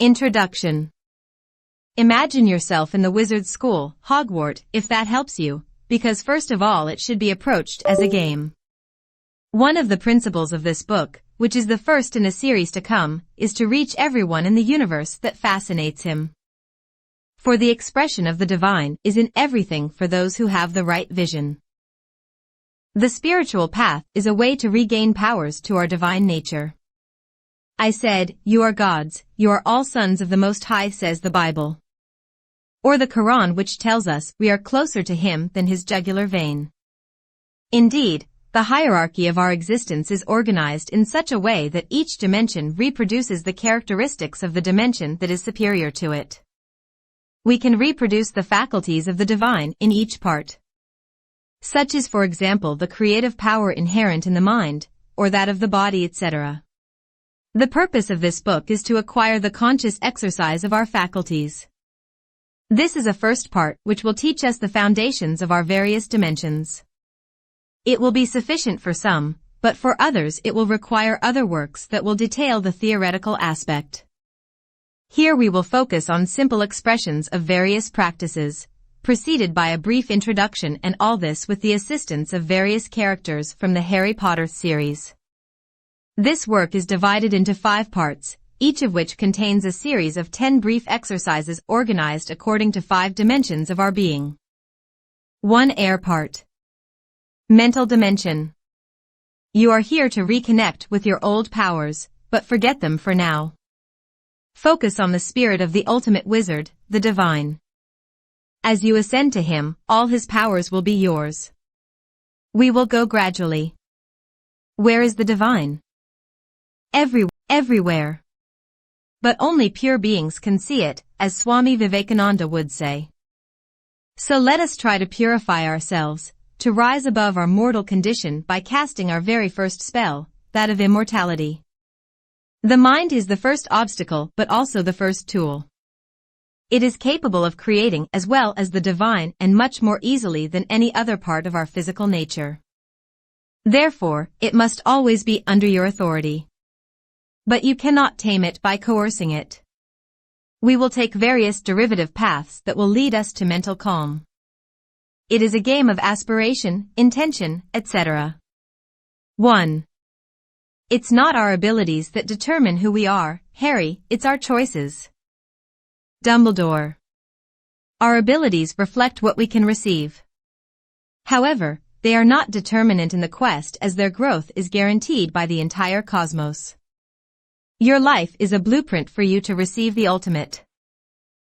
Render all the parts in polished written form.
Introduction. Imagine yourself in the wizard's school, Hogwart, if that helps you, because first of all it should be approached as a game. One of the principles of this book, which is the first in a series to come, is to reach everyone in the universe that fascinates him. For the expression of the divine is in everything for those who have the right vision. The spiritual path is a way to regain powers to our divine nature. I said, you are gods, you are all sons of the Most High, says the Bible. Or the Quran, which tells us we are closer to him than his jugular vein. Indeed, the hierarchy of our existence is organized in such a way that each dimension reproduces the characteristics of the dimension that is superior to it. We can reproduce the faculties of the divine in each part. Such is, for example, the creative power inherent in the mind, or that of the body, etc. The purpose of this book is to acquire the conscious exercise of our faculties. This is a first part which will teach us the foundations of our various dimensions. It will be sufficient for some, but for others it will require other works that will detail the theoretical aspect. Here we will focus on simple expressions of various practices, preceded by a brief introduction, and all this with the assistance of various characters from the Harry Potter series. This work is divided into 5 parts, each of which contains a series of 10 brief exercises organized according to 5 dimensions of our being. 1. Air part. Mental dimension. You are here to reconnect with your old powers, but forget them for now. Focus on the spirit of the ultimate wizard, the divine. As you ascend to him, all his powers will be yours. We will go gradually. Where is the divine? Everywhere. But only pure beings can see it, as Swami Vivekananda would say. So let us try to purify ourselves, to rise above our mortal condition by casting our very first spell, that of immortality. The mind is the first obstacle but also the first tool. It is capable of creating as well as the divine and much more easily than any other part of our physical nature. Therefore, it must always be under your authority. But you cannot tame it by coercing it. We will take various derivative paths that will lead us to mental calm. It is a game of aspiration, intention, etc. 1. It's not our abilities that determine who we are, Harry, it's our choices. Dumbledore. Our abilities reflect what we can receive. However, they are not determinant in the quest, as their growth is guaranteed by the entire cosmos. Your life is a blueprint for you to receive the ultimate.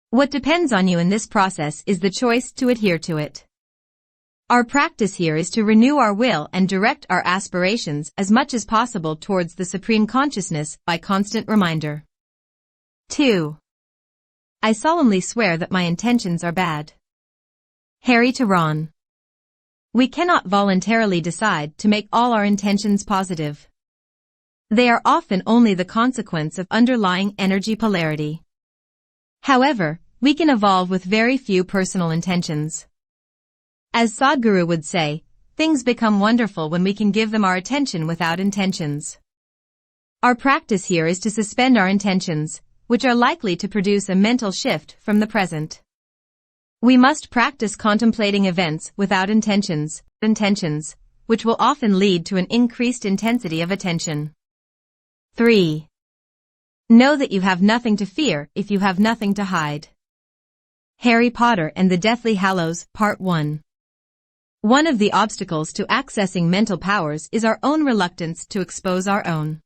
What depends on you in this process is the choice to adhere to it. Our practice here is to renew our will and direct our aspirations as much as possible towards the supreme consciousness by constant reminder. 2. I solemnly swear that my intentions are bad. Harry to Ron. We cannot voluntarily decide to make all our intentions positive. They are often only the consequence of underlying energy polarity. However, we can evolve with very few personal intentions. As Sadhguru would say, things become wonderful when we can give them our attention without intentions. Our practice here is to suspend our intentions, which are likely to produce a mental shift from the present. We must practice contemplating events without intentions, which will often lead to an increased intensity of attention. 3. Know that you have nothing to fear if you have nothing to hide. Harry Potter and the Deathly Hallows, Part 1. One of the obstacles to accessing mental powers is our own reluctance to expose our own.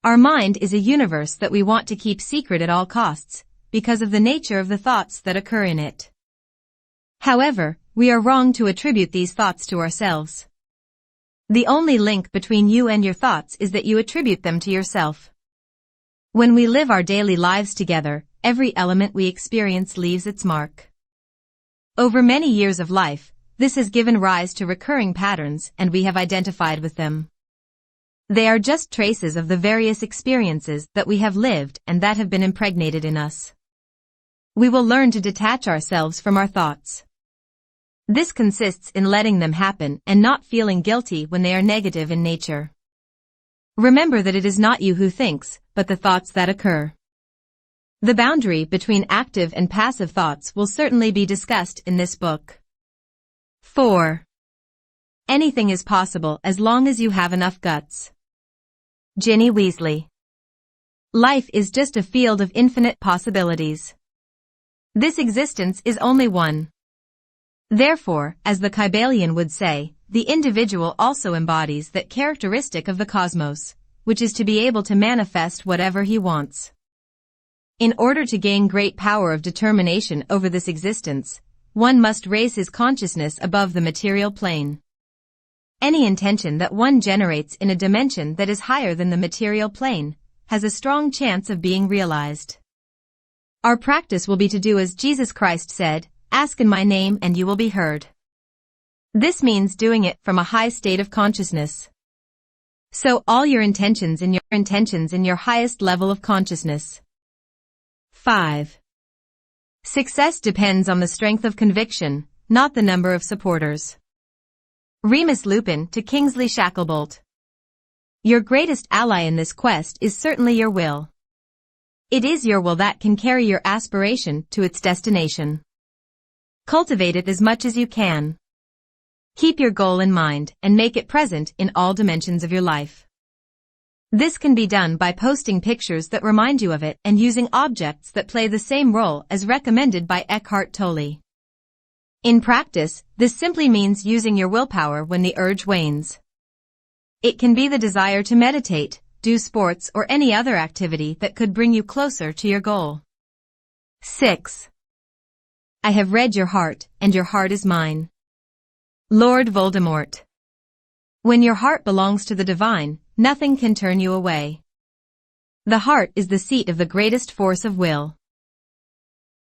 Our mind is a universe that we want to keep secret at all costs, because of the nature of the thoughts that occur in it. However, we are wrong to attribute these thoughts to ourselves. The only link between you and your thoughts is that you attribute them to yourself. When we live our daily lives together, every element we experience leaves its mark. Over many years of life, this has given rise to recurring patterns, and we have identified with them. They are just traces of the various experiences that we have lived and that have been impregnated in us. We will learn to detach ourselves from our thoughts. This consists in letting them happen and not feeling guilty when they are negative in nature. Remember that it is not you who thinks, but the thoughts that occur. The boundary between active and passive thoughts will certainly be discussed in this book. 4. Anything is possible as long as you have enough guts. Ginny Weasley. Life is just a field of infinite possibilities. This existence is only one. Therefore, as the Kybalion would say, the individual also embodies that characteristic of the cosmos, which is to be able to manifest whatever he wants. In order to gain great power of determination over this existence, one must raise his consciousness above the material plane. Any intention that one generates in a dimension that is higher than the material plane has a strong chance of being realized. Our practice will be to do as Jesus Christ said, "Ask in my name and you will be heard." This means doing it from a high state of consciousness. So all your intentions in your highest level of consciousness. 5. Success depends on the strength of conviction, not the number of supporters. Remus Lupin to Kingsley Shacklebolt. Your greatest ally in this quest is certainly your will. It is your will that can carry your aspiration to its destination. Cultivate it as much as you can. Keep your goal in mind and make it present in all dimensions of your life. This can be done by posting pictures that remind you of it and using objects that play the same role as recommended by Eckhart Tolle. In practice, this simply means using your willpower when the urge wanes. It can be the desire to meditate, do sports or any other activity that could bring you closer to your goal. 6. I have read your heart, and your heart is mine. Lord Voldemort. When your heart belongs to the divine, nothing can turn you away. The heart is the seat of the greatest force of will.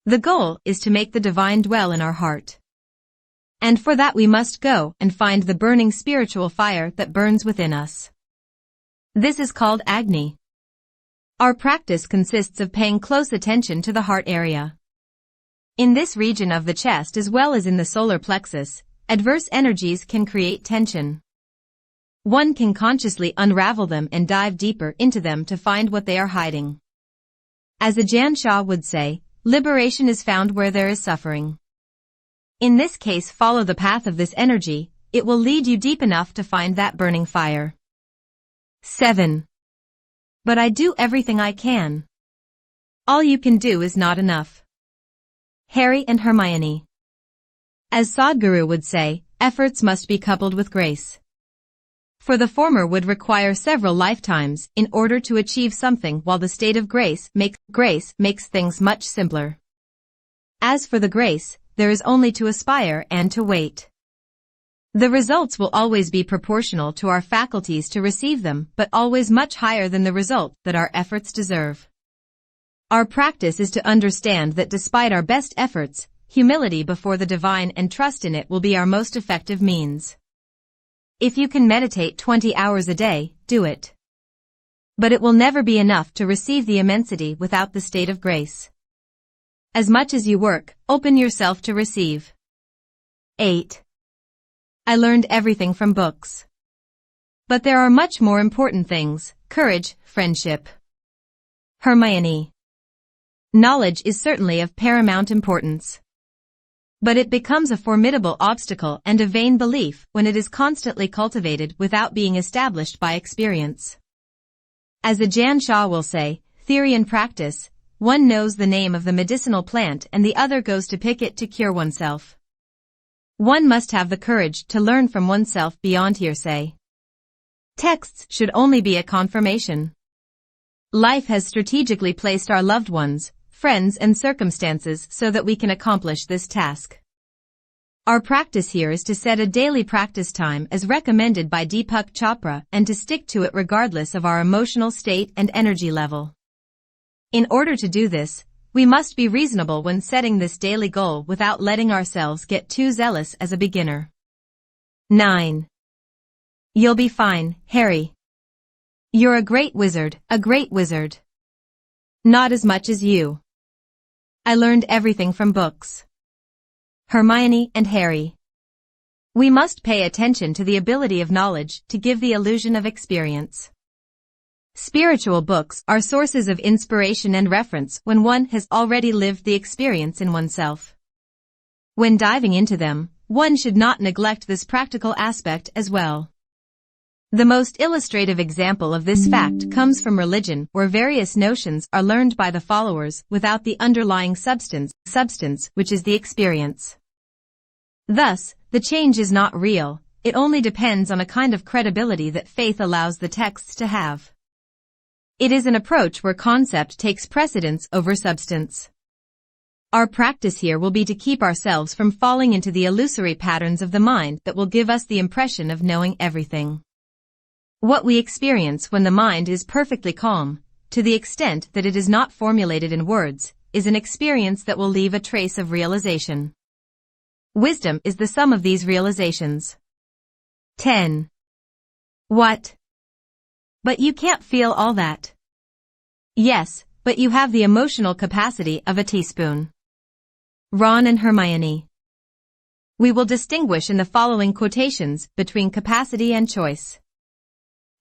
The goal is to make the divine dwell in our heart. And for that we must go and find the burning spiritual fire that burns within us. This is called Agni. Our practice consists of paying close attention to the heart area. In this region of the chest as well as in the solar plexus, adverse energies can create tension. One can consciously unravel them and dive deeper into them to find what they are hiding. As Ajahn Chah would say, liberation is found where there is suffering. In this case, follow the path of this energy, it will lead you deep enough to find that burning fire. 7. But I do everything I can. All you can do is not enough. Harry and Hermione. As Sadhguru would say, efforts must be coupled with grace. For the former would require several lifetimes in order to achieve something, while the state of grace makes things much simpler. As for the grace, there is only to aspire and to wait. The results will always be proportional to our faculties to receive them, but always much higher than the result that our efforts deserve. Our practice is to understand that despite our best efforts, humility before the divine and trust in it will be our most effective means. If you can meditate 20 hours a day, do it. But it will never be enough to receive the immensity without the state of grace. As much as you work, open yourself to receive. 8. I learned everything from books. But there are much more important things: courage, friendship. Hermione. Knowledge is certainly of paramount importance. But it becomes a formidable obstacle and a vain belief when it is constantly cultivated without being established by experience. As Ajahn Chah will say, theory and practice, one knows the name of the medicinal plant and the other goes to pick it to cure oneself. One must have the courage to learn from oneself beyond hearsay. Texts should only be a confirmation. Life has strategically placed our loved ones, friends and circumstances so that we can accomplish this task. Our practice here is to set a daily practice time as recommended by Deepak Chopra and to stick to it regardless of our emotional state and energy level. In order to do this, we must be reasonable when setting this daily goal without letting ourselves get too zealous as a beginner. 9. You'll be fine, Harry. You're a great wizard, a great wizard. Not as much as you. I learned everything from books. Hermione and Harry. We must pay attention to the ability of knowledge to give the illusion of experience. Spiritual books are sources of inspiration and reference when one has already lived the experience in oneself. When diving into them, one should not neglect this practical aspect as well. The most illustrative example of this fact comes from religion, where various notions are learned by the followers without the underlying substance which is the experience. Thus, the change is not real, it only depends on a kind of credibility that faith allows the texts to have. It is an approach where concept takes precedence over substance. Our practice here will be to keep ourselves from falling into the illusory patterns of the mind that will give us the impression of knowing everything. What we experience when the mind is perfectly calm, to the extent that it is not formulated in words, is an experience that will leave a trace of realization. Wisdom is the sum of these realizations. 10. What? But you can't feel all that. Yes, but you have the emotional capacity of a teaspoon. Ron and Hermione. We will distinguish in the following quotations between capacity and choice.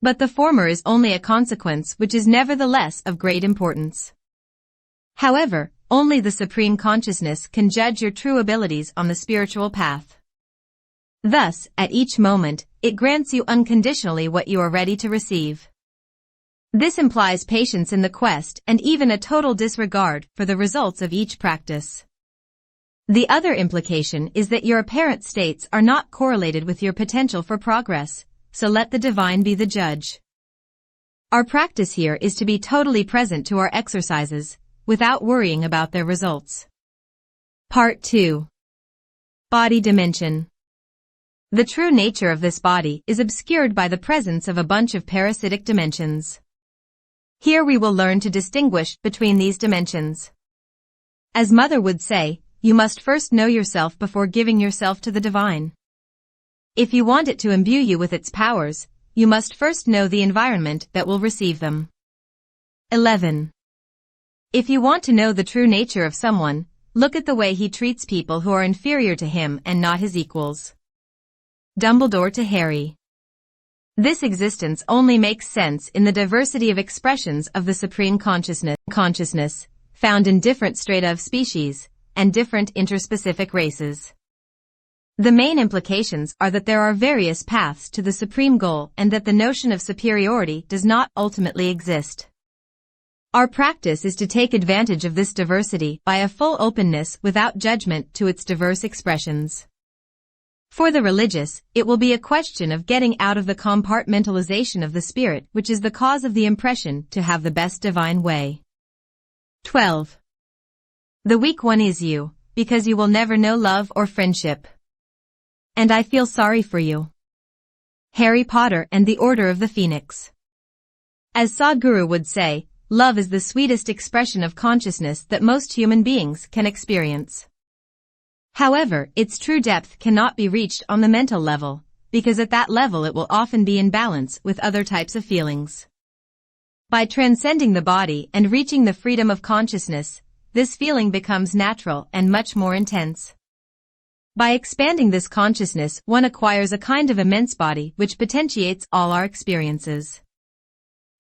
But the former is only a consequence which is nevertheless of great importance. However, only the supreme consciousness can judge your true abilities on the spiritual path. Thus, at each moment, it grants you unconditionally what you are ready to receive. This implies patience in the quest and even a total disregard for the results of each practice. The other implication is that your apparent states are not correlated with your potential for progress, so let the divine be the judge. Our practice here is to be totally present to our exercises, without worrying about their results. Part 2. Body dimension. The true nature of this body is obscured by the presence of a bunch of parasitic dimensions. Here we will learn to distinguish between these dimensions. As Mother would say, you must first know yourself before giving yourself to the divine. If you want it to imbue you with its powers, you must first know the environment that will receive them. 11. If you want to know the true nature of someone, look at the way he treats people who are inferior to him and not his equals. Dumbledore to Harry. This existence only makes sense in the diversity of expressions of the supreme consciousness, found in different strata of species, and different interspecific races. The main implications are that there are various paths to the supreme goal and that the notion of superiority does not ultimately exist. Our practice is to take advantage of this diversity by a full openness without judgment to its diverse expressions. For the religious, it will be a question of getting out of the compartmentalization of the spirit, which is the cause of the impression to have the best divine way. 12. The weak one is you, because you will never know love or friendship. And I feel sorry for you. Harry Potter and the Order of the Phoenix. As i-guru would say, love is the sweetest expression of consciousness that most human beings can experience. However, its true depth cannot be reached on the mental level, because at that level it will often be in balance with other types of feelings. By transcending the body and reaching the freedom of consciousness, this feeling becomes natural and much more intense. By expanding this consciousness, one acquires a kind of immense body which potentiates all our experiences.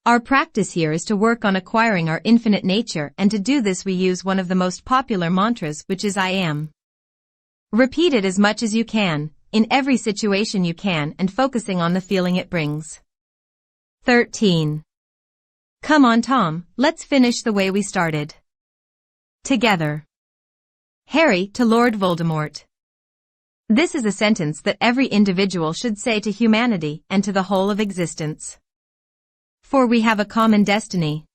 Our practice here is to work on acquiring our infinite nature, and to do this we use one of the most popular mantras, which is I am. Repeat it as much as you can, in every situation you can, and focusing on the feeling it brings. 13. Come on, Tom, let's finish the way we started. Together. Harry to Lord Voldemort. This is a sentence that every individual should say to humanity and to the whole of existence. For we have a common destiny.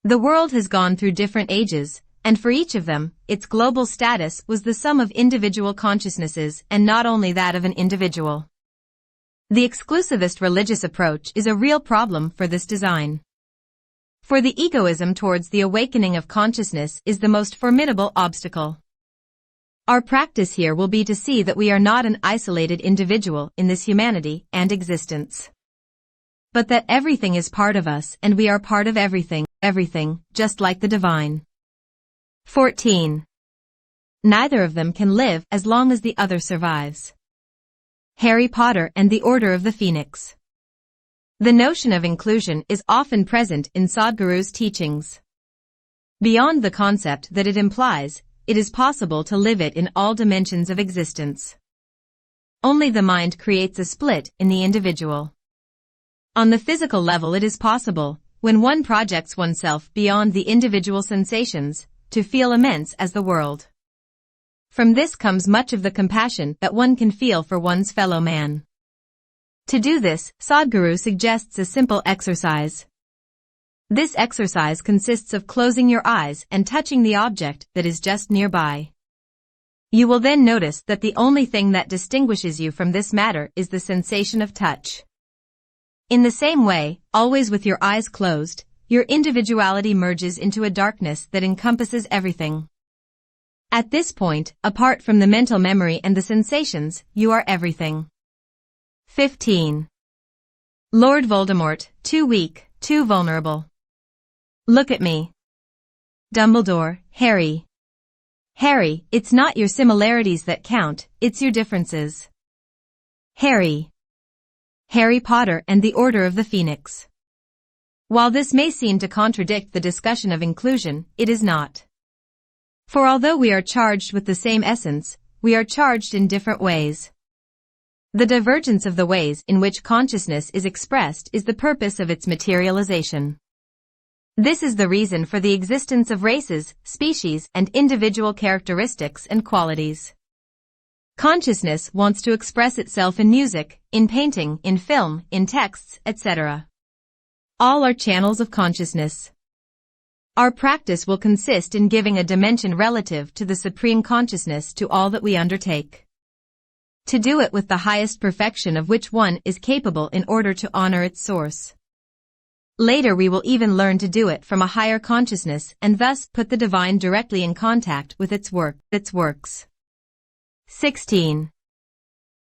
The world has gone through different ages, and for each of them, its global status was the sum of individual consciousnesses and not only that of an individual. The exclusivist religious approach is a real problem for this design. For the egoism towards the awakening of consciousness is the most formidable obstacle. Our practice here will be to see that we are not an isolated individual in this humanity and existence, but that everything is part of us and we are part of everything, just like the divine. 14. Neither of them can live as long as the other survives. Harry Potter and the Order of the Phoenix. The notion of inclusion is often present in Sadhguru's teachings. Beyond the concept that it implies, it is possible to live it in all dimensions of existence. Only the mind creates a split in the individual. On the physical level it is possible, when one projects oneself beyond the individual sensations, to feel immense as the world. From this comes much of the compassion that one can feel for one's fellow man. To do this, Sadhguru suggests a simple exercise. This exercise consists of closing your eyes and touching the object that is just nearby. You will then notice that the only thing that distinguishes you from this matter is the sensation of touch. In the same way, always with your eyes closed, your individuality merges into a darkness that encompasses everything. At this point, apart from the mental memory and the sensations, you are everything. 15. Lord Voldemort, too weak, too vulnerable. Look at me. Dumbledore, Harry. Harry, it's not your similarities that count, it's your differences. Harry. Harry Potter and the Order of the Phoenix. While this may seem to contradict the discussion of inclusion, it is not. For although we are charged with the same essence, we are charged in different ways. The divergence of the ways in which consciousness is expressed is the purpose of its materialization. This is the reason for the existence of races, species, and individual characteristics and qualities. Consciousness wants to express itself in music, in painting, in film, in texts, etc. All are channels of consciousness. Our practice will consist in giving a dimension relative to the supreme consciousness to all that we undertake. To do it with the highest perfection of which one is capable in order to honor its source. Later we will even learn to do it from a higher consciousness and thus put the divine directly in contact with its works. 16.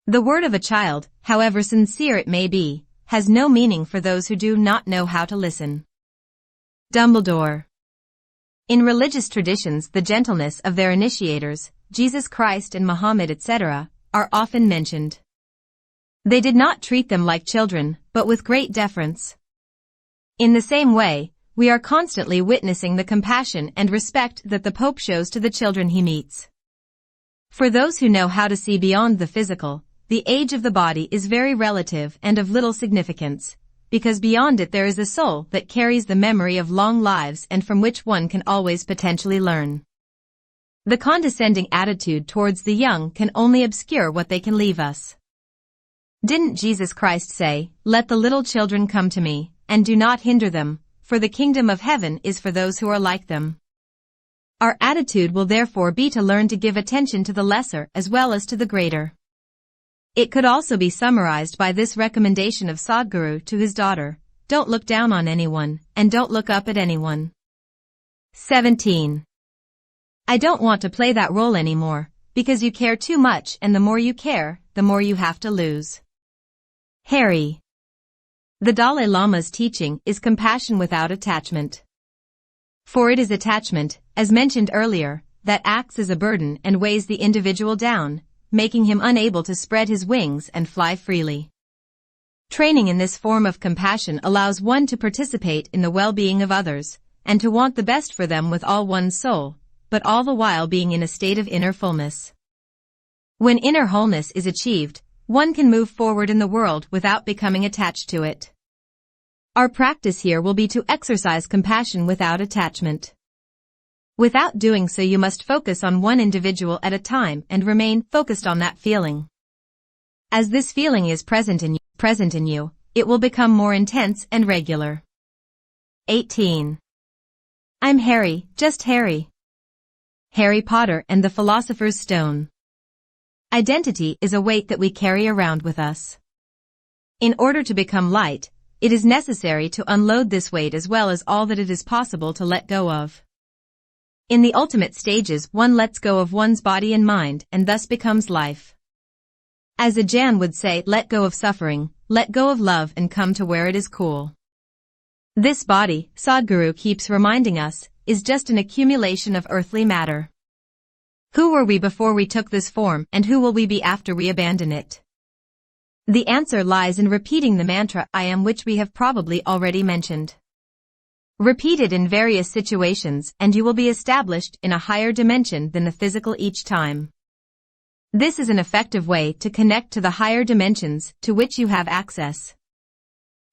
The word of a child, however sincere it may be, has no meaning for those who do not know how to listen. Dumbledore. In religious traditions, the gentleness of their initiators, Jesus Christ and Muhammad etc., are often mentioned. They did not treat them like children, but with great deference. In the same way, we are constantly witnessing the compassion and respect that the Pope shows to the children he meets. For those who know how to see beyond the physical, the age of the body is very relative and of little significance, because beyond it there is a soul that carries the memory of long lives and from which one can always potentially learn. The condescending attitude towards the young can only obscure what they can leave us. Didn't Jesus Christ say, "Let the little children come to me, and do not hinder them, for the kingdom of heaven is for those who are like them"? Our attitude will therefore be to learn to give attention to the lesser as well as to the greater. It could also be summarized by this recommendation of Sadhguru to his daughter: don't look down on anyone, and don't look up at anyone. 17. I don't want to play that role anymore, because you care too much, and the more you care, the more you have to lose. Harry. The Dalai Lama's teaching is compassion without attachment. For it is attachment, as mentioned earlier, that acts as a burden and weighs the individual down, making him unable to spread his wings and fly freely. Training in this form of compassion allows one to participate in the well-being of others, and to want the best for them with all one's soul, but all the while being in a state of inner fullness. When inner wholeness is achieved, one can move forward in the world without becoming attached to it. Our practice here will be to exercise compassion without attachment. Without doing so, you must focus on one individual at a time and remain focused on that feeling. As this feeling is present in you, it will become more intense and regular. 18. I'm Harry, just Harry. Harry Potter and the Philosopher's Stone. Identity is a weight that we carry around with us. In order to become light, it is necessary to unload this weight as well as all that it is possible to let go of. In the ultimate stages, one lets go of one's body and mind and thus becomes life. As a Jan would say, let go of suffering, let go of love and come to where it is cool. This body, Sadhguru keeps reminding us, is just an accumulation of earthly matter. Who were we before we took this form, and who will we be after we abandon it? The answer lies in repeating the mantra I am, which we have probably already mentioned. Repeat it in various situations and you will be established in a higher dimension than the physical each time. This is an effective way to connect to the higher dimensions to which you have access.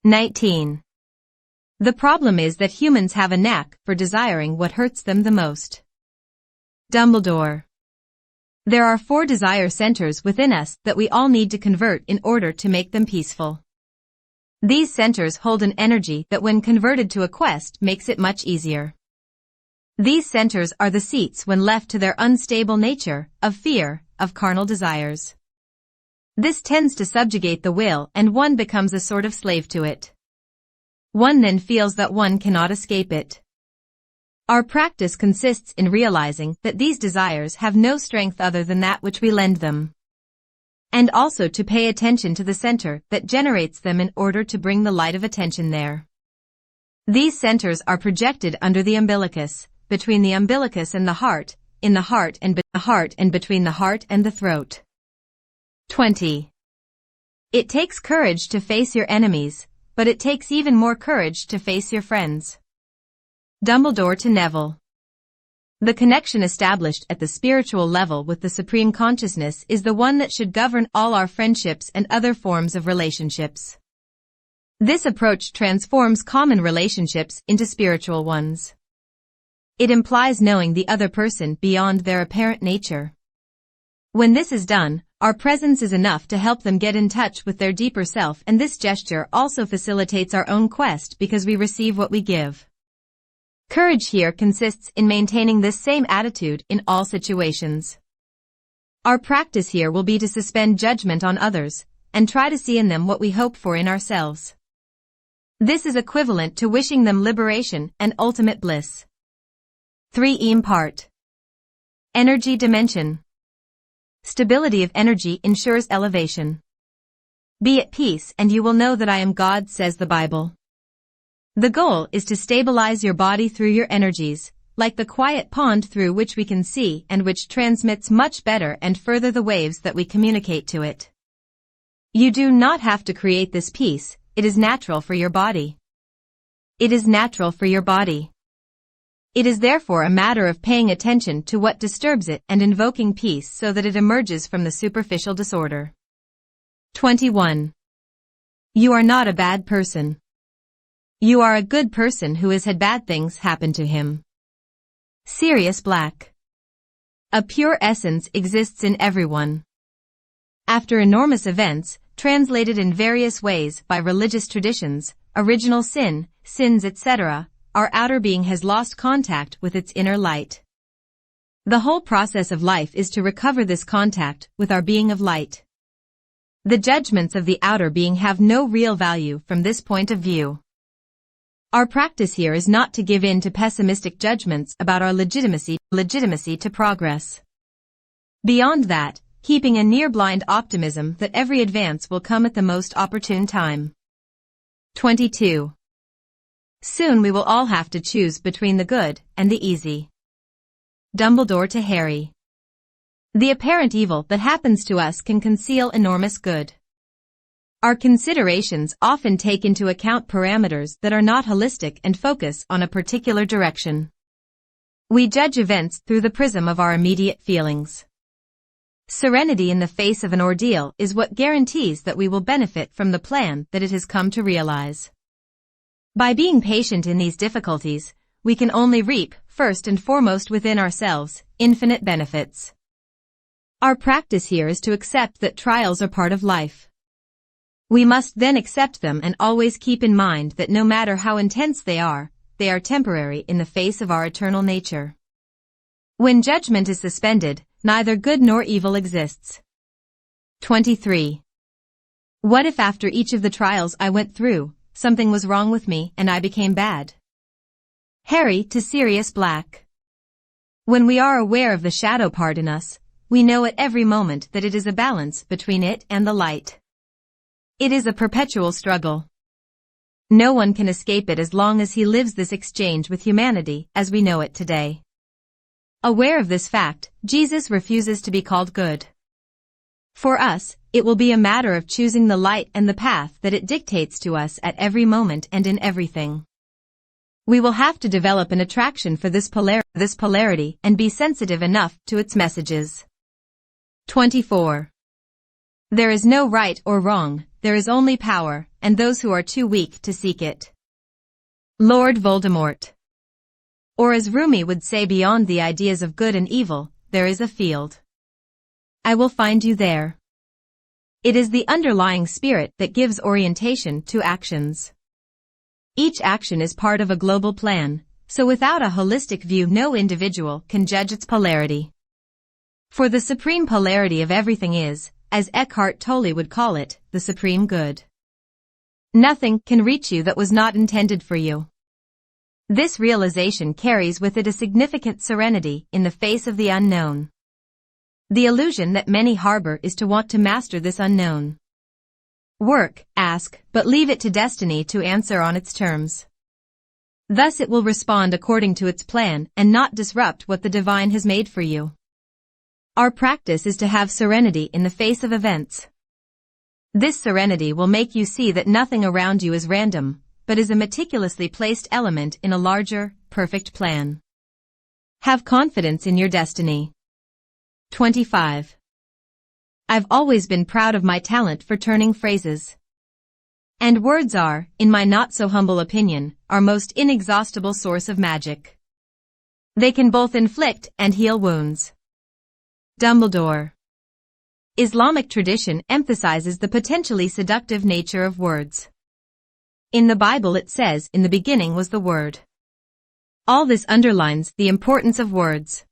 19. The problem is that humans have a knack for desiring what hurts them the most. Dumbledore. There are 4 desire centers within us that we all need to convert in order to make them peaceful. These centers hold an energy that when converted to a quest makes it much easier. These centers are the seats when left to their unstable nature, of fear, of carnal desires. This tends to subjugate the will and one becomes a sort of slave to it. One then feels that one cannot escape it. Our practice consists in realizing that these desires have no strength other than that which we lend them. And also to pay attention to the center that generates them in order to bring the light of attention there. These centers are projected under the umbilicus, between the umbilicus and the heart, in the heart and between the heart and the throat. 20. It takes courage to face your enemies, but it takes even more courage to face your friends. Dumbledore to Neville. The connection established at the spiritual level with the Supreme Consciousness is the one that should govern all our friendships and other forms of relationships. This approach transforms common relationships into spiritual ones. It implies knowing the other person beyond their apparent nature. When this is done, our presence is enough to help them get in touch with their deeper self, and this gesture also facilitates our own quest because we receive what we give. Courage here consists in maintaining this same attitude in all situations. Our practice here will be to suspend judgment on others, and try to see in them what we hope for in ourselves. This is equivalent to wishing them liberation and ultimate bliss. 3. Part. Energy dimension. Stability of energy ensures elevation. Be at peace and you will know that I am God, says the Bible. The goal is to stabilize your body through your energies, like the quiet pond through which we can see and which transmits much better and further the waves that we communicate to it. You do not have to create this peace, it is natural for your body. It is natural for your body. It is therefore a matter of paying attention to what disturbs it and invoking peace so that it emerges from the superficial disorder. 21. You are not a bad person. You are a good person who has had bad things happen to him. Sirius Black. A pure essence exists in everyone. After enormous events, translated in various ways by religious traditions, original sin, sins etc., our outer being has lost contact with its inner light. The whole process of life is to recover this contact with our being of light. The judgments of the outer being have no real value from this point of view. Our practice here is not to give in to pessimistic judgments about our legitimacy to progress. Beyond that, keeping a near-blind optimism that every advance will come at the most opportune time. 22. Soon we will all have to choose between the good and the easy. Dumbledore to Harry. The apparent evil that happens to us can conceal enormous good. Our considerations often take into account parameters that are not holistic and focus on a particular direction. We judge events through the prism of our immediate feelings. Serenity in the face of an ordeal is what guarantees that we will benefit from the plan that it has come to realize. By being patient in these difficulties, we can only reap, first and foremost within ourselves, infinite benefits. Our practice here is to accept that trials are part of life. We must then accept them and always keep in mind that no matter how intense they are temporary in the face of our eternal nature. When judgment is suspended, neither good nor evil exists. 23. What if after each of the trials I went through, something was wrong with me and I became bad? Harry to Sirius Black. When we are aware of the shadow part in us, we know at every moment that it is a balance between it and the light. It is a perpetual struggle. No one can escape it as long as he lives this exchange with humanity as we know it today. Aware of this fact, Jesus refuses to be called good. For us, it will be a matter of choosing the light and the path that it dictates to us at every moment and in everything. We will have to develop an attraction for this polarity and be sensitive enough to its messages. 24. There is no right or wrong, there is only power, and those who are too weak to seek it. Lord Voldemort. Or as Rumi would say, beyond the ideas of good and evil, there is a field. I will find you there. It is the underlying spirit that gives orientation to actions. Each action is part of a global plan, so without a holistic view no individual can judge its polarity. For the supreme polarity of everything is, as Eckhart Tolle would call it, the supreme good. Nothing can reach you that was not intended for you. This realization carries with it a significant serenity in the face of the unknown. The illusion that many harbor is to want to master this unknown. Work, ask, but leave it to destiny to answer on its terms. Thus it will respond according to its plan and not disrupt what the divine has made for you. Our practice is to have serenity in the face of events. This serenity will make you see that nothing around you is random, but is a meticulously placed element in a larger, perfect plan. Have confidence in your destiny. 25. I've always been proud of my talent for turning phrases. And words are, in my not-so-humble opinion, our most inexhaustible source of magic. They can both inflict and heal wounds. Dumbledore. Islamic tradition emphasizes the potentially seductive nature of words. In the Bible it says, "In the beginning was the Word." All this underlines the importance of words.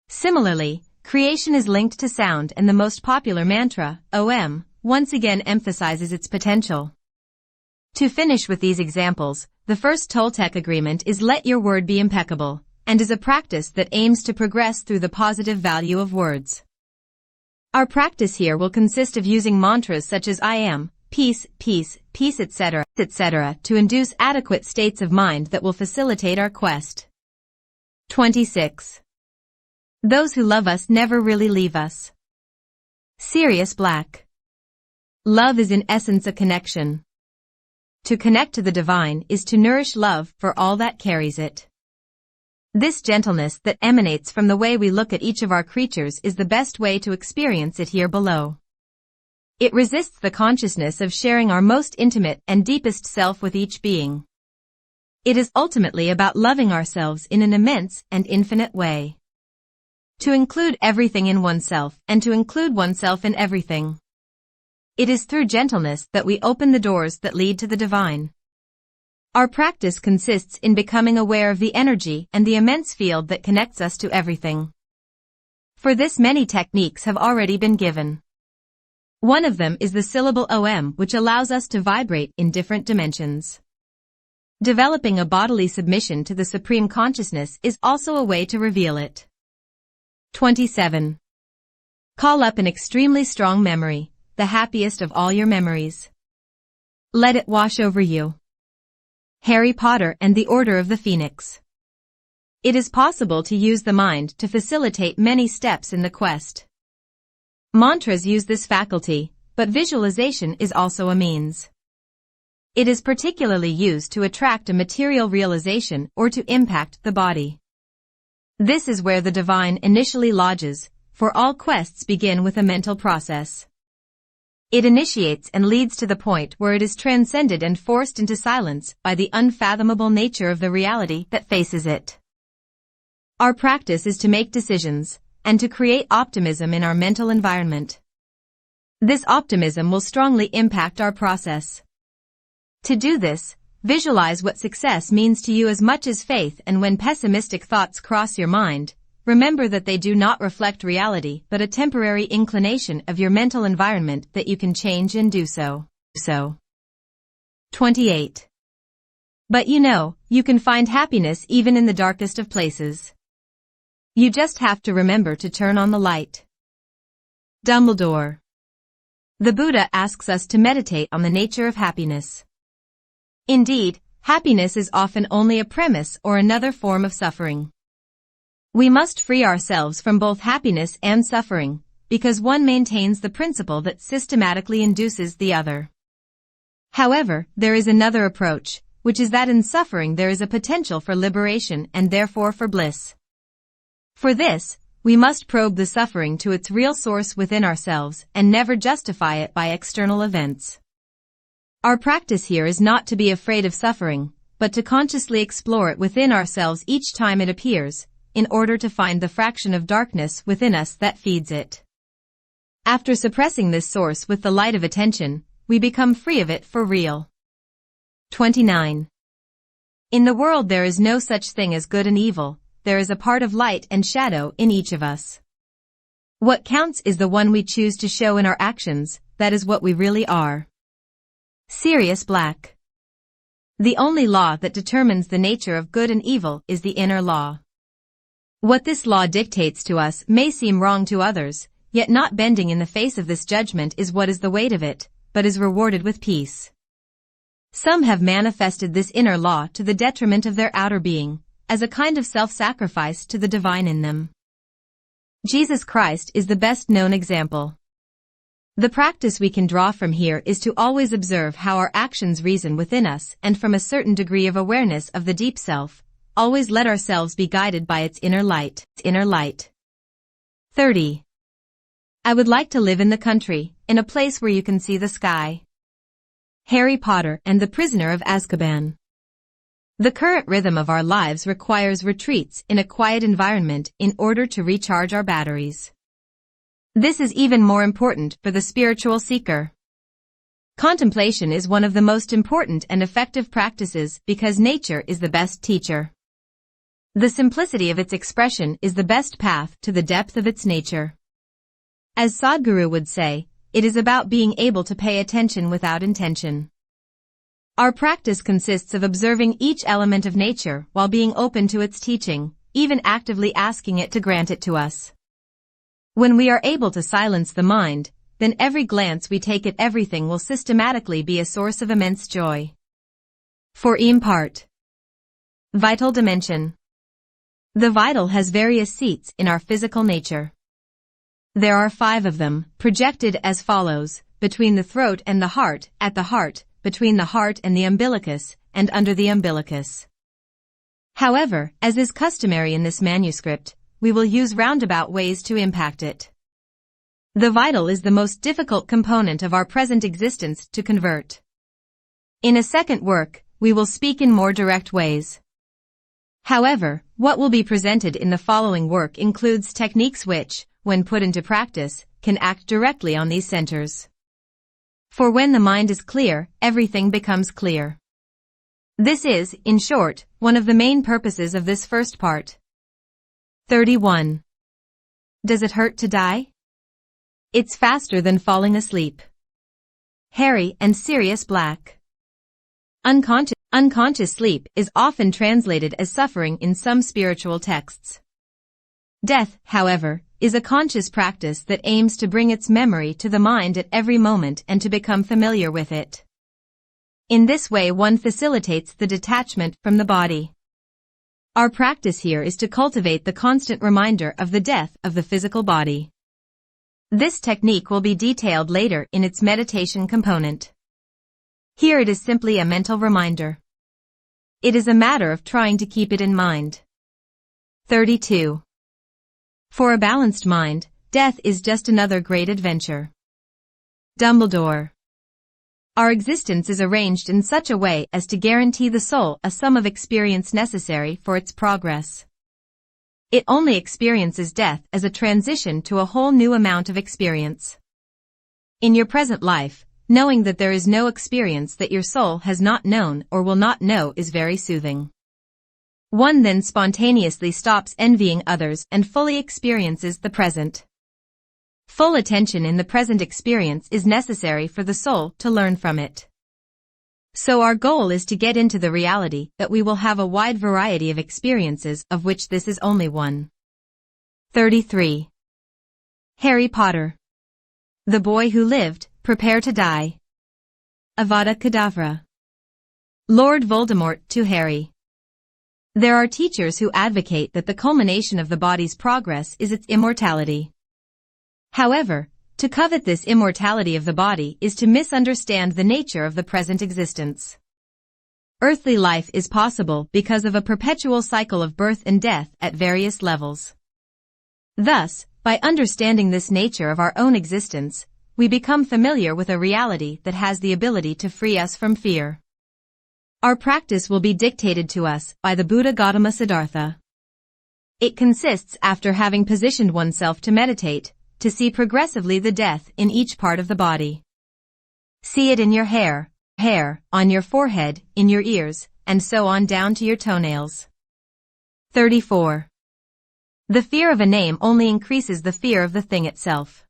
Similarly, creation is linked to sound, and the most popular mantra, Om, once again emphasizes its potential. To finish with these examples, the first Toltec agreement is let your word be impeccable, and is a practice that aims to progress through the positive value of words. Our practice here will consist of using mantras such as I am, peace, peace, peace, etc., to induce adequate states of mind that will facilitate our quest. 26. Those who love us never really leave us. Sirius Black. Love is in essence a connection. To connect to the divine is to nourish love for all that carries it. This gentleness that emanates from the way we look at each of our creatures is the best way to experience it here below. It resists the consciousness of sharing our most intimate and deepest self with each being. It is ultimately about loving ourselves in an immense and infinite way. To include everything in oneself and to include oneself in everything. It is through gentleness that we open the doors that lead to the divine. Our practice consists in becoming aware of the energy and the immense field that connects us to everything. For this many techniques have already been given. One of them is the syllable Om, which allows us to vibrate in different dimensions. Developing a bodily submission to the Supreme Consciousness is also a way to reveal it. 27. Call up an extremely strong memory, the happiest of all your memories. Let it wash over you. Harry Potter and the Order of the Phoenix. It is possible to use the mind to facilitate many steps in the quest. Mantras use this faculty, but visualization is also a means. It is particularly used to attract a material realization or to impact the body. This is where the divine initially lodges, for all quests begin with a mental process. It initiates and leads to the point where it is transcended and forced into silence by the unfathomable nature of the reality that faces it. Our practice is to make decisions, and to create optimism in our mental environment. This optimism will strongly impact our process. To do this, visualize what success means to you as much as faith, and when pessimistic thoughts cross your mind, remember that they do not reflect reality but a temporary inclination of your mental environment that you can change and do so. 28. But you can find happiness even in the darkest of places. You just have to remember to turn on the light. Dumbledore. The Buddha asks us to meditate on the nature of happiness. Indeed, happiness is often only a premise or another form of suffering. We must free ourselves from both happiness and suffering, because one maintains the principle that systematically induces the other. However, there is another approach, which is that in suffering there is a potential for liberation and therefore for bliss. For this, we must probe the suffering to its real source within ourselves and never justify it by external events. Our practice here is not to be afraid of suffering, but to consciously explore it within ourselves each time it appears, in order to find the fraction of darkness within us that feeds it. After suppressing this source with the light of attention, we become free of it for real. 29. In the world there is no such thing as good and evil, there is a part of light and shadow in each of us. What counts is the one we choose to show in our actions, that is what we really are. Sirius Black. The only law that determines the nature of good and evil is the inner law. What this law dictates to us may seem wrong to others, yet not bending in the face of this judgment is what is the weight of it, but is rewarded with peace. Some have manifested this inner law to the detriment of their outer being, as a kind of self-sacrifice to the divine in them. Jesus Christ is the best known example. The practice we can draw from here is to always observe how our actions reason within us and from a certain degree of awareness of the deep self, always let ourselves be guided by its inner light. 30. I would like to live in the country, in a place where you can see the sky. Harry Potter and the Prisoner of Azkaban. The current rhythm of our lives requires retreats in a quiet environment in order to recharge our batteries. This is even more important for the spiritual seeker. Contemplation is one of the most important and effective practices because nature is the best teacher. The simplicity of its expression is the best path to the depth of its nature. As Sadhguru would say, it is about being able to pay attention without intention. Our practice consists of observing each element of nature while being open to its teaching, even actively asking it to grant it to us. When we are able to silence the mind, then every glance we take at everything will systematically be a source of immense joy. For part. Vital dimension. The vital has various seats in our physical nature. There are 5 of them, projected as follows: between the throat and the heart, at the heart, between the heart and the umbilicus, and under the umbilicus. However, as is customary in this manuscript, we will use roundabout ways to impact it. The vital is the most difficult component of our present existence to convert. In a second work, we will speak in more direct ways. However, what will be presented in the following work includes techniques which, when put into practice, can act directly on these centers. For when the mind is clear, everything becomes clear. This is, in short, one of the main purposes of this first part. 31. Does it hurt to die? It's faster than falling asleep. Harry and Sirius Black. Unconscious sleep is often translated as suffering in some spiritual texts. Death, however, is a conscious practice that aims to bring its memory to the mind at every moment and to become familiar with it. In this way one facilitates the detachment from the body. Our practice here is to cultivate the constant reminder of the death of the physical body. This technique will be detailed later in its meditation component. Here it is simply a mental reminder. It is a matter of trying to keep it in mind. 32. For a balanced mind, death is just another great adventure. Dumbledore. Our existence is arranged in such a way as to guarantee the soul a sum of experience necessary for its progress. It only experiences death as a transition to a whole new amount of experience. In your present life, knowing that there is no experience that your soul has not known or will not know is very soothing. One then spontaneously stops envying others and fully experiences the present. Full attention in the present experience is necessary for the soul to learn from it. So our goal is to get into the reality that we will have a wide variety of experiences of which this is only one. 33. Harry Potter. The boy who lived, prepare to die. Avada Kedavra. Lord Voldemort to Harry. There are teachers who advocate that the culmination of the body's progress is its immortality. However, to covet this immortality of the body is to misunderstand the nature of the present existence. Earthly life is possible because of a perpetual cycle of birth and death at various levels. Thus, by understanding this nature of our own existence, we become familiar with a reality that has the ability to free us from fear. Our practice will be dictated to us by the Buddha Gautama Siddhartha. It consists after having positioned oneself to meditate, to see progressively the death in each part of the body. See it in your hair, on your forehead, in your ears, and so on down to your toenails. 34. The fear of a name only increases the fear of the thing itself.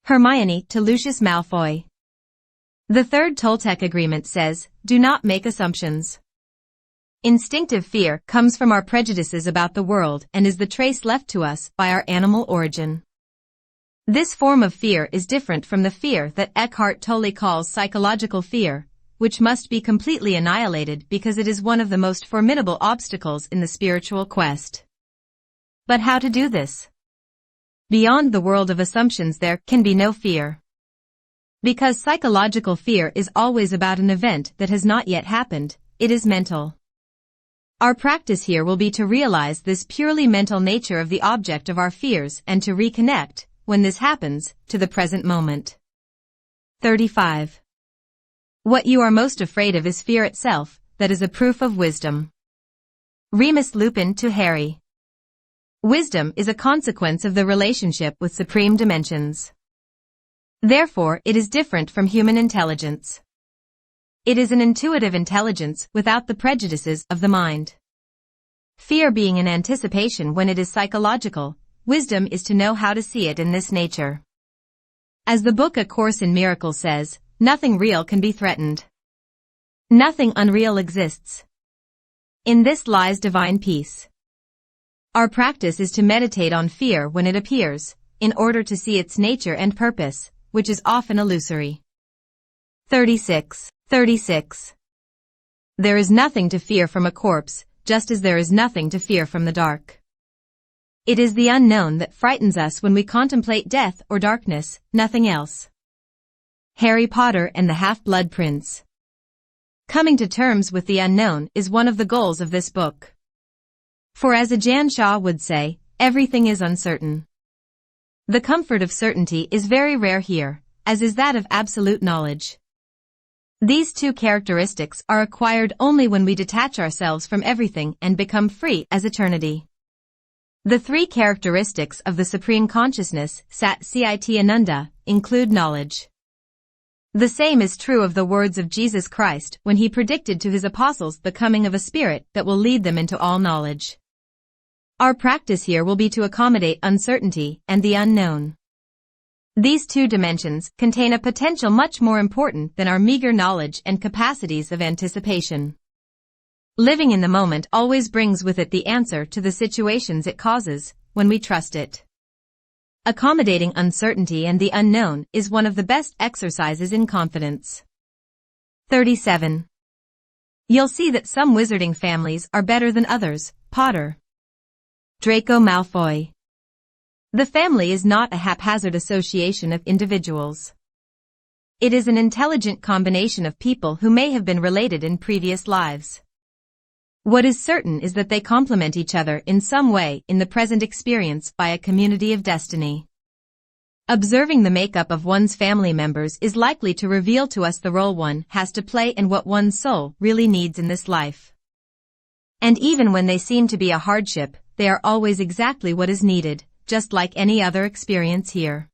Hermione to Lucius Malfoy. The third Toltec agreement says, do not make assumptions. Instinctive fear comes from our prejudices about the world and is the trace left to us by our animal origin. This form of fear is different from the fear that Eckhart Tolle calls psychological fear, which must be completely annihilated because it is one of the most formidable obstacles in the spiritual quest. But how to do this? Beyond the world of assumptions there can be no fear. Because psychological fear is always about an event that has not yet happened, it is mental. Our practice here will be to realize this purely mental nature of the object of our fears and to reconnect, when this happens, to the present moment. 35. What you are most afraid of is fear itself, that is a proof of wisdom. Remus Lupin to Harry. Wisdom is a consequence of the relationship with supreme dimensions. Therefore, it is different from human intelligence. It is an intuitive intelligence without the prejudices of the mind. Fear being an anticipation when it is psychological, wisdom is to know how to see it in this nature. As the book A Course in Miracles says, nothing real can be threatened. Nothing unreal exists. In this lies divine peace. Our practice is to meditate on fear when it appears, in order to see its nature and purpose, which is often illusory. 36. There is nothing to fear from a corpse, just as there is nothing to fear from the dark. It is the unknown that frightens us when we contemplate death or darkness, nothing else. Harry Potter and the Half-Blood Prince. Coming to terms with the unknown is one of the goals of this book. For as Ajahn Chah would say, everything is uncertain. The comfort of certainty is very rare here, as is that of absolute knowledge. These two characteristics are acquired only when we detach ourselves from everything and become free as eternity. The three characteristics of the Supreme Consciousness, Sat Chit Ananda, include knowledge. The same is true of the words of Jesus Christ when he predicted to his apostles the coming of a spirit that will lead them into all knowledge. Our practice here will be to accommodate uncertainty and the unknown. These two dimensions contain a potential much more important than our meager knowledge and capacities of anticipation. Living in the moment always brings with it the answer to the situations it causes, when we trust it. Accommodating uncertainty and the unknown is one of the best exercises in confidence. 37. You'll see that some wizarding families are better than others. Potter. Draco Malfoy. The family is not a haphazard association of individuals. It is an intelligent combination of people who may have been related in previous lives. What is certain is that they complement each other in some way in the present experience by a community of destiny. Observing the makeup of one's family members is likely to reveal to us the role one has to play and what one's soul really needs in this life. And even when they seem to be a hardship, they are always exactly what is needed, just like any other experience here.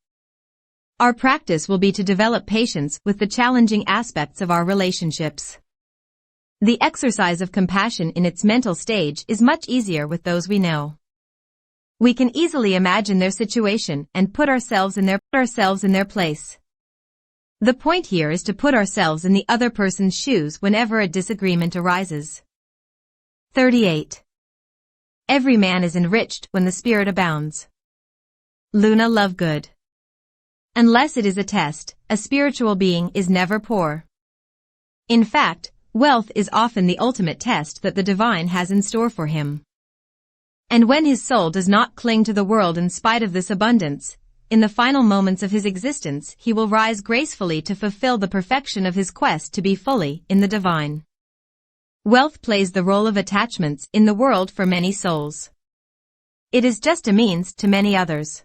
Our practice will be to develop patience with the challenging aspects of our relationships. The exercise of compassion in its mental stage is much easier with those we know. We can easily imagine their situation and put ourselves in their place. The point here is to put ourselves in the other person's shoes whenever a disagreement arises. 38. Every man is enriched when the spirit abounds. Luna Lovegood. Unless it is a test, a spiritual being is never poor. In fact, wealth is often the ultimate test that the divine has in store for him. And when his soul does not cling to the world in spite of this abundance, in the final moments of his existence he will rise gracefully to fulfill the perfection of his quest to be fully in the divine. Wealth plays the role of attachments in the world for many souls. It is just a means to many others.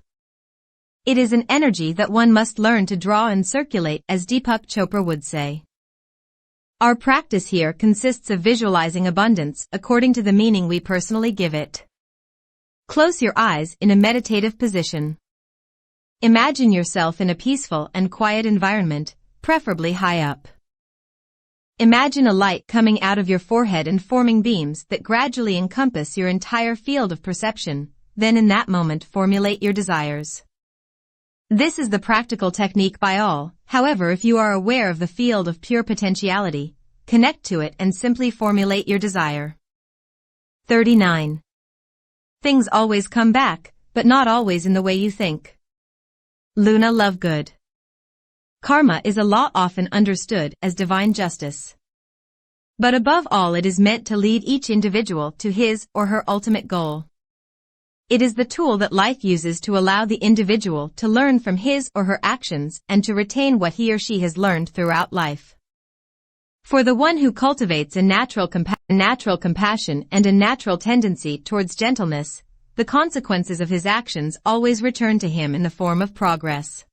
It is an energy that one must learn to draw and circulate, as Deepak Chopra would say. Our practice here consists of visualizing abundance according to the meaning we personally give it. Close your eyes in a meditative position. Imagine yourself in a peaceful and quiet environment, preferably high up. Imagine a light coming out of your forehead and forming beams that gradually encompass your entire field of perception, then in that moment formulate your desires. This is the practical technique by all. However, if you are aware of the field of pure potentiality, connect to it and simply formulate your desire. 39. Things always come back, but not always in the way you think. Luna Lovegood. Karma is a law often understood as divine justice. But above all, it is meant to lead each individual to his or her ultimate goal. It is the tool that life uses to allow the individual to learn from his or her actions and to retain what he or she has learned throughout life. For the one who cultivates a natural compassion and a natural tendency towards gentleness, the consequences of his actions always return to him in the form of progress.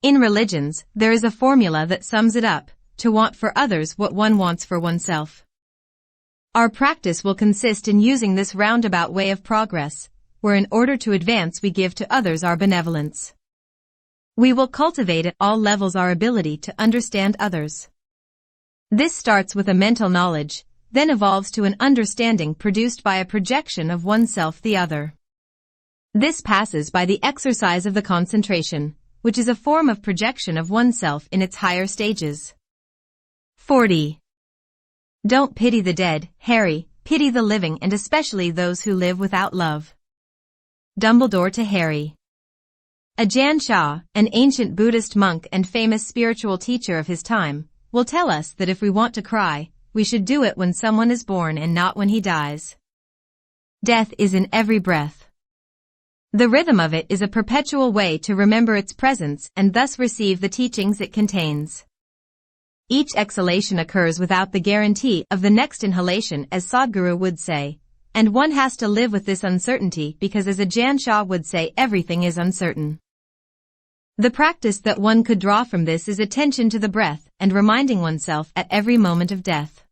In religions, there is a formula that sums it up: to want for others what one wants for oneself. Our practice will consist in using this roundabout way of progress, where in order to advance we give to others our benevolence. We will cultivate at all levels our ability to understand others. This starts with a mental knowledge, then evolves to an understanding produced by a projection of oneself the other. This passes by the exercise of the concentration, which is a form of projection of oneself in its higher stages. 40. Don't pity the dead, Harry, pity the living, and especially those who live without love. Dumbledore to Harry. Ajahn Chah, an ancient Buddhist monk and famous spiritual teacher of his time, will tell us that if we want to cry, we should do it when someone is born and not when he dies. Death is in every breath. The rhythm of it is a perpetual way to remember its presence and thus receive the teachings it contains. Each exhalation occurs without the guarantee of the next inhalation, as Sadhguru would say, and one has to live with this uncertainty because, as Ajahn Chah would say, everything is uncertain. The practice that one could draw from this is attention to the breath and reminding oneself at every moment of death.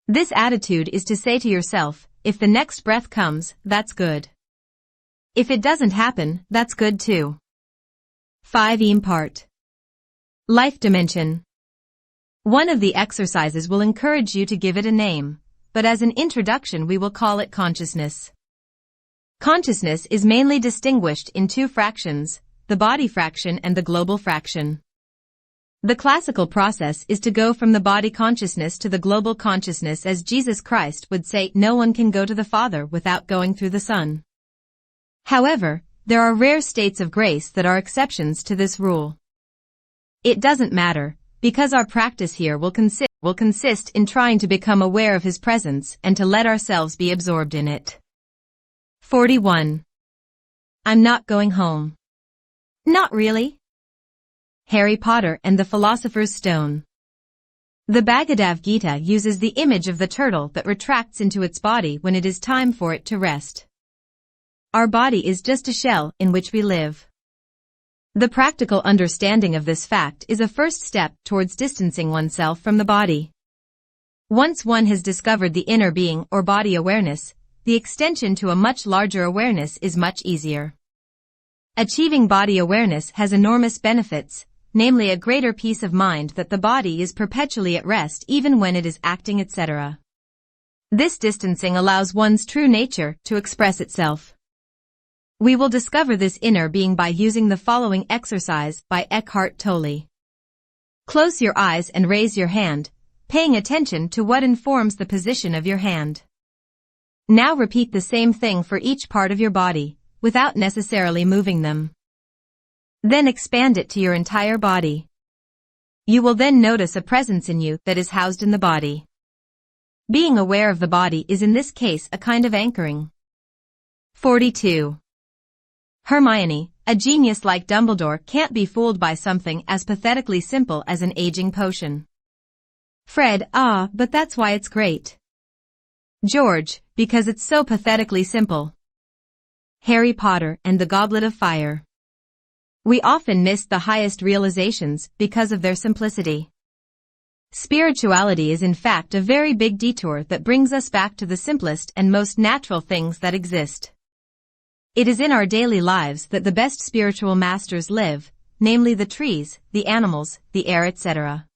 This attitude is to say to yourself, if the next breath comes, that's good. If it doesn't happen, that's good too. 5. Part. Life dimension. One of the exercises will encourage you to give it a name, but as an introduction we will call it consciousness. Consciousness is mainly distinguished in two fractions, the body fraction and the global fraction. The classical process is to go from the body consciousness to the global consciousness, as Jesus Christ would say, no one can go to the Father without going through the Son. However, there are rare states of grace that are exceptions to this rule. It doesn't matter, because our practice here will consist in trying to become aware of His presence and to let ourselves be absorbed in it. 41. I'm not going home. Not really. Harry Potter and the Philosopher's Stone. The Bhagavad Gita uses the image of the turtle that retracts into its body when it is time for it to rest. Our body is just a shell in which we live. The practical understanding of this fact is a first step towards distancing oneself from the body. Once one has discovered the inner being or body awareness, the extension to a much larger awareness is much easier. Achieving body awareness has enormous benefits, namely a greater peace of mind that the body is perpetually at rest even when it is acting, etc. This distancing allows one's true nature to express itself. We will discover this inner being by using the following exercise by Eckhart Tolle. Close your eyes and raise your hand, paying attention to what informs the position of your hand. Now repeat the same thing for each part of your body, without necessarily moving them. Then expand it to your entire body. You will then notice a presence in you that is housed in the body. Being aware of the body is in this case a kind of anchoring. 42. Hermione, a genius like Dumbledore can't be fooled by something as pathetically simple as an aging potion. Fred, but that's why it's great. George, because it's so pathetically simple. Harry Potter and the Goblet of Fire. We often miss the highest realizations because of their simplicity. Spirituality is in fact a very big detour that brings us back to the simplest and most natural things that exist. It is in our daily lives that the best spiritual masters live, namely the trees, the animals, the air, etc.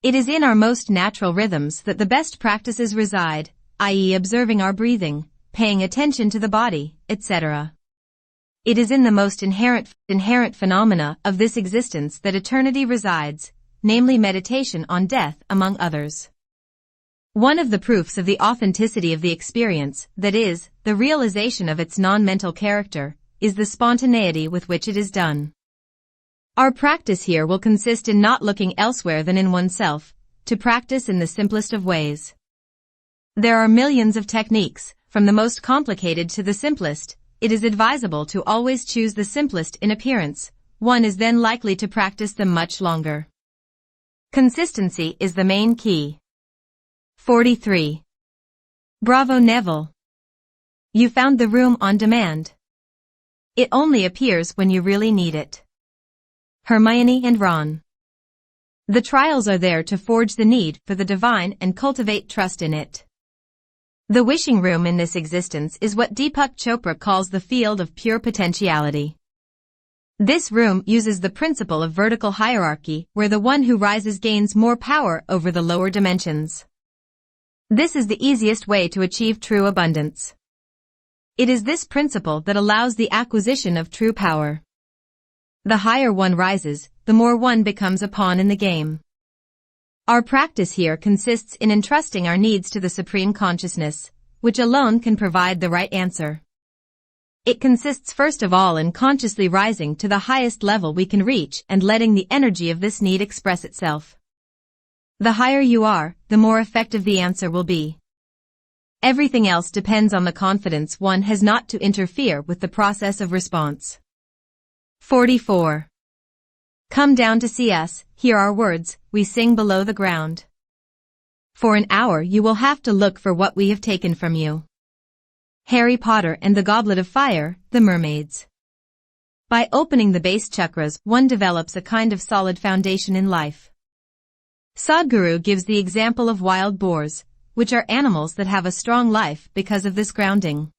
It is in our most natural rhythms that the best practices reside, i.e. observing our breathing, paying attention to the body, etc. It is in the most inherent phenomena of this existence that eternity resides, namely meditation on death, among others. One of the proofs of the authenticity of the experience, that is, the realization of its non-mental character, is the spontaneity with which it is done. Our practice here will consist in not looking elsewhere than in oneself, to practice in the simplest of ways. There are millions of techniques, from the most complicated to the simplest. It is advisable to always choose the simplest in appearance. One is then likely to practice them much longer. Consistency is the main key. 43. Bravo, Neville. You found the room on demand. It only appears when you really need it. Hermione and Ron. The trials are there to forge the need for the divine and cultivate trust in it. The wishing room in this existence is what Deepak Chopra calls the field of pure potentiality. This room uses the principle of vertical hierarchy, where the one who rises gains more power over the lower dimensions. This is the easiest way to achieve true abundance. It is this principle that allows the acquisition of true power. The higher one rises, the more one becomes a pawn in the game. Our practice here consists in entrusting our needs to the Supreme Consciousness, which alone can provide the right answer. It consists first of all in consciously rising to the highest level we can reach and letting the energy of this need express itself. The higher you are, the more effective the answer will be. Everything else depends on the confidence one has not to interfere with the process of response. 44. Come down to see us, hear our words, we sing below the ground. For an hour you will have to look for what we have taken from you. Harry Potter and the Goblet of Fire, the Mermaids. By opening the base chakras, one develops a kind of solid foundation in life. Sadhguru gives the example of wild boars, which are animals that have a strong life because of this grounding.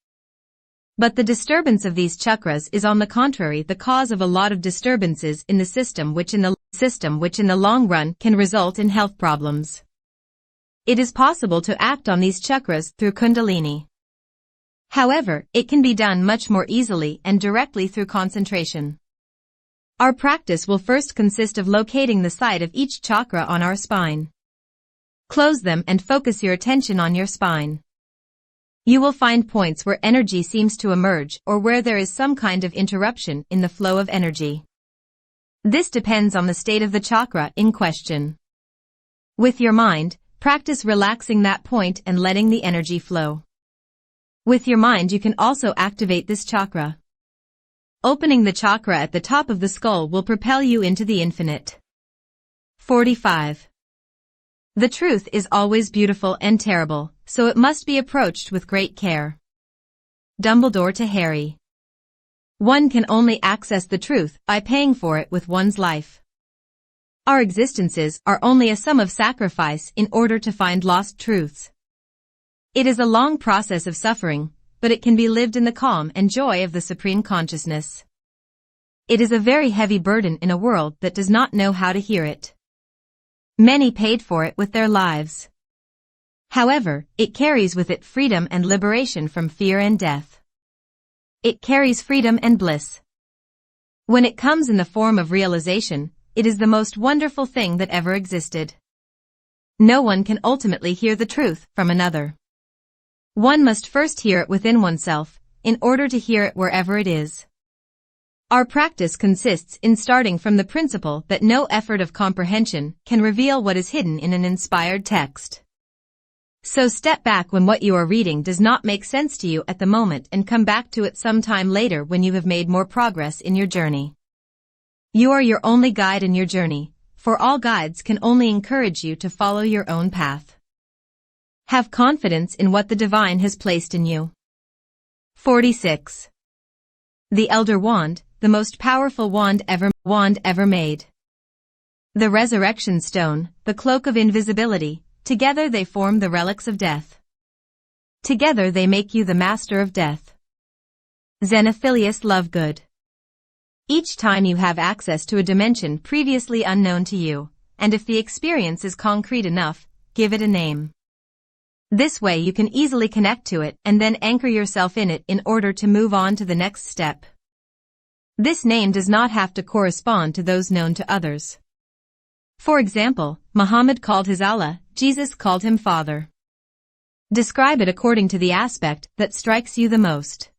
But the disturbance of these chakras is on the contrary the cause of a lot of disturbances in the system which in the long run can result in health problems. It is possible to act on these chakras through Kundalini. However, it can be done much more easily and directly through concentration. Our practice will first consist of locating the site of each chakra on our spine. Close them and focus your attention on your spine. You will find points where energy seems to emerge or where there is some kind of interruption in the flow of energy. This depends on the state of the chakra in question. With your mind, practice relaxing that point and letting the energy flow. With your mind you can also activate this chakra. Opening the chakra at the top of the skull will propel you into the infinite. 45. The truth is always beautiful and terrible, so it must be approached with great care. Dumbledore to Harry. One can only access the truth by paying for it with one's life. Our existences are only a sum of sacrifice in order to find lost truths. It is a long process of suffering, but it can be lived in the calm and joy of the Supreme Consciousness. It is a very heavy burden in a world that does not know how to hear it. Many paid for it with their lives. However, it carries with it freedom and liberation from fear and death. It carries freedom and bliss. When it comes in the form of realization, it is the most wonderful thing that ever existed. No one can ultimately hear the truth from another. One must first hear it within oneself, in order to hear it wherever it is. Our practice consists in starting from the principle that no effort of comprehension can reveal what is hidden in an inspired text. So step back when what you are reading does not make sense to you at the moment and come back to it sometime later when you have made more progress in your journey. You are your only guide in your journey, for all guides can only encourage you to follow your own path. Have confidence in what the divine has placed in you. 46. The Elder Wand, the most powerful wand ever made. The Resurrection Stone, the Cloak of Invisibility, together they form the relics of death. Together they make you the master of death. Xenophilius Lovegood. Each time you have access to a dimension previously unknown to you, and if the experience is concrete enough, give it a name. This way you can easily connect to it and then anchor yourself in it in order to move on to the next step. This name does not have to correspond to those known to others. For example, Muhammad called his Allah, Jesus called him Father. Describe it according to the aspect that strikes you the most.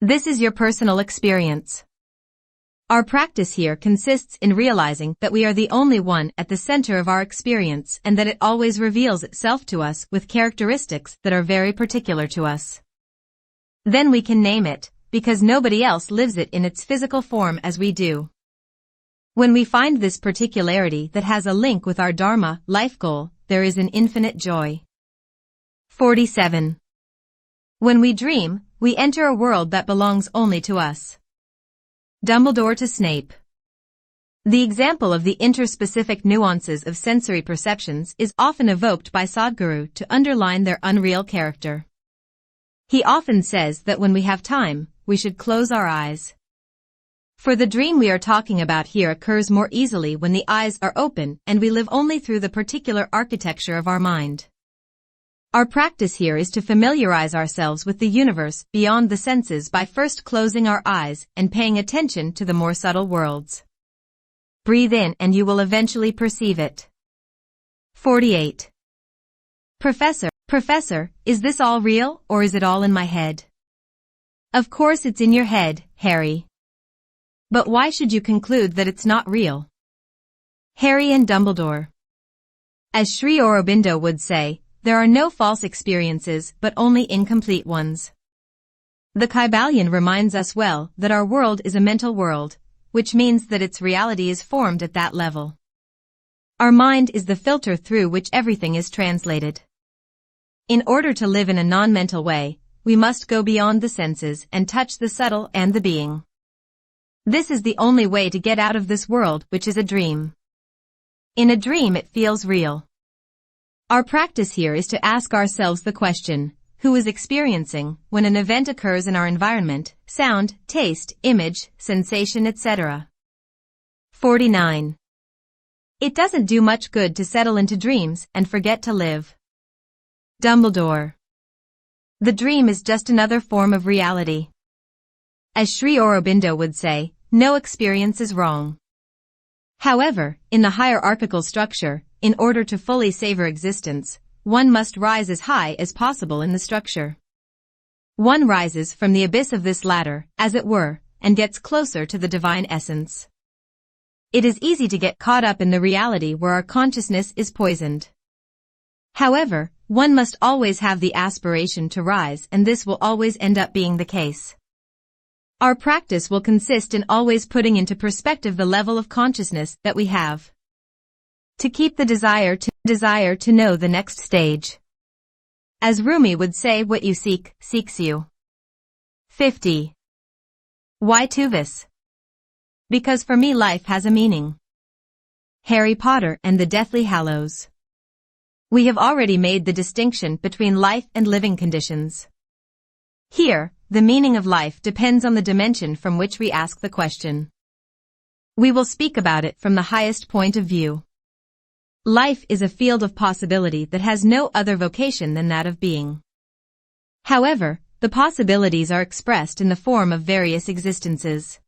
This is your personal experience. Our practice here consists in realizing that we are the only one at the center of our experience and that it always reveals itself to us with characteristics that are very particular to us. Then we can name it, because nobody else lives it in its physical form as we do. When we find this particularity that has a link with our Dharma, life goal, there is an infinite joy. 47. When we dream, we enter a world that belongs only to us. Dumbledore to Snape. The example of the interspecific nuances of sensory perceptions is often evoked by Sadhguru to underline their unreal character. He often says that when we have time, we should close our eyes. For the dream we are talking about here occurs more easily when the eyes are open and we live only through the particular architecture of our mind. Our practice here is to familiarize ourselves with the universe beyond the senses by first closing our eyes and paying attention to the more subtle worlds. Breathe in and you will eventually perceive it. 48. Professor, is this all real or is it all in my head? Of course it's in your head, Harry. But why should you conclude that it's not real? Harry and Dumbledore. As Sri Aurobindo would say, there are no false experiences but only incomplete ones. The Kybalion reminds us well that our world is a mental world, which means that its reality is formed at that level. Our mind is the filter through which everything is translated. In order to live in a non-mental way, we must go beyond the senses and touch the subtle and the being. This is the only way to get out of this world, which is a dream. In a dream it feels real. Our practice here is to ask ourselves the question, who is experiencing when an event occurs in our environment, sound, taste, image, sensation, etc. 49. It doesn't do much good to settle into dreams and forget to live. Dumbledore. The dream is just another form of reality. As Sri Aurobindo would say, no experience is wrong. However, in the hierarchical structure, in order to fully savor existence, one must rise as high as possible in the structure. One rises from the abyss of this ladder, as it were, and gets closer to the divine essence. It is easy to get caught up in the reality where our consciousness is poisoned. However, one must always have the aspiration to rise, and this will always end up being the case. Our practice will consist in always putting into perspective the level of consciousness that we have. To keep the desire to know the next stage. As Rumi would say, what you seek, seeks you. 50. Why Tuvis? Because for me life has a meaning. Harry Potter and the Deathly Hallows. We have already made the distinction between life and living conditions. Here, the meaning of life depends on the dimension from which we ask the question. We will speak about it from the highest point of view. Life is a field of possibility that has no other vocation than that of being. However, the possibilities are expressed in the form of various existences.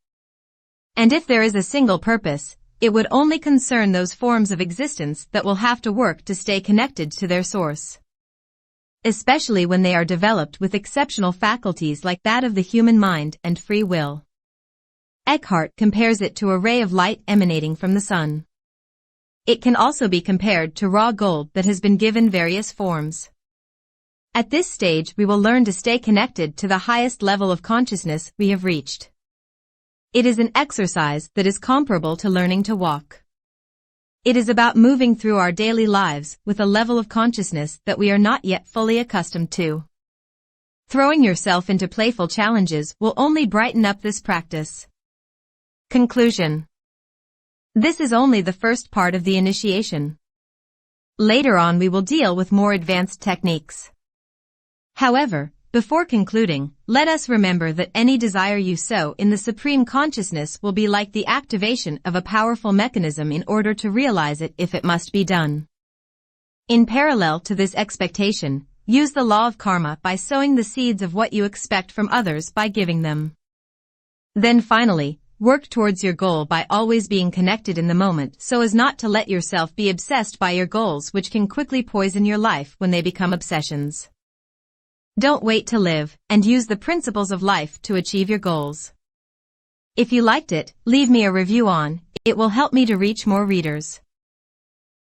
And if there is a single purpose, it would only concern those forms of existence that will have to work to stay connected to their source. Especially when they are developed with exceptional faculties like that of the human mind and free will. Eckhart compares it to a ray of light emanating from the sun. It can also be compared to raw gold that has been given various forms. At this stage we will learn to stay connected to the highest level of consciousness we have reached. It is an exercise that is comparable to learning to walk. It is about moving through our daily lives with a level of consciousness that we are not yet fully accustomed to. Throwing yourself into playful challenges will only brighten up this practice. Conclusion. This is only the first part of the initiation. Later on we will deal with more advanced techniques. However, before concluding, let us remember that any desire you sow in the Supreme Consciousness will be like the activation of a powerful mechanism in order to realize it if it must be done. In parallel to this expectation, use the law of karma by sowing the seeds of what you expect from others by giving them. Then finally, work towards your goal by always being connected in the moment so as not to let yourself be obsessed by your goals, which can quickly poison your life when they become obsessions. Don't wait to live, and use the principles of life to achieve your goals. If you liked it, leave me a review on, it will help me to reach more readers.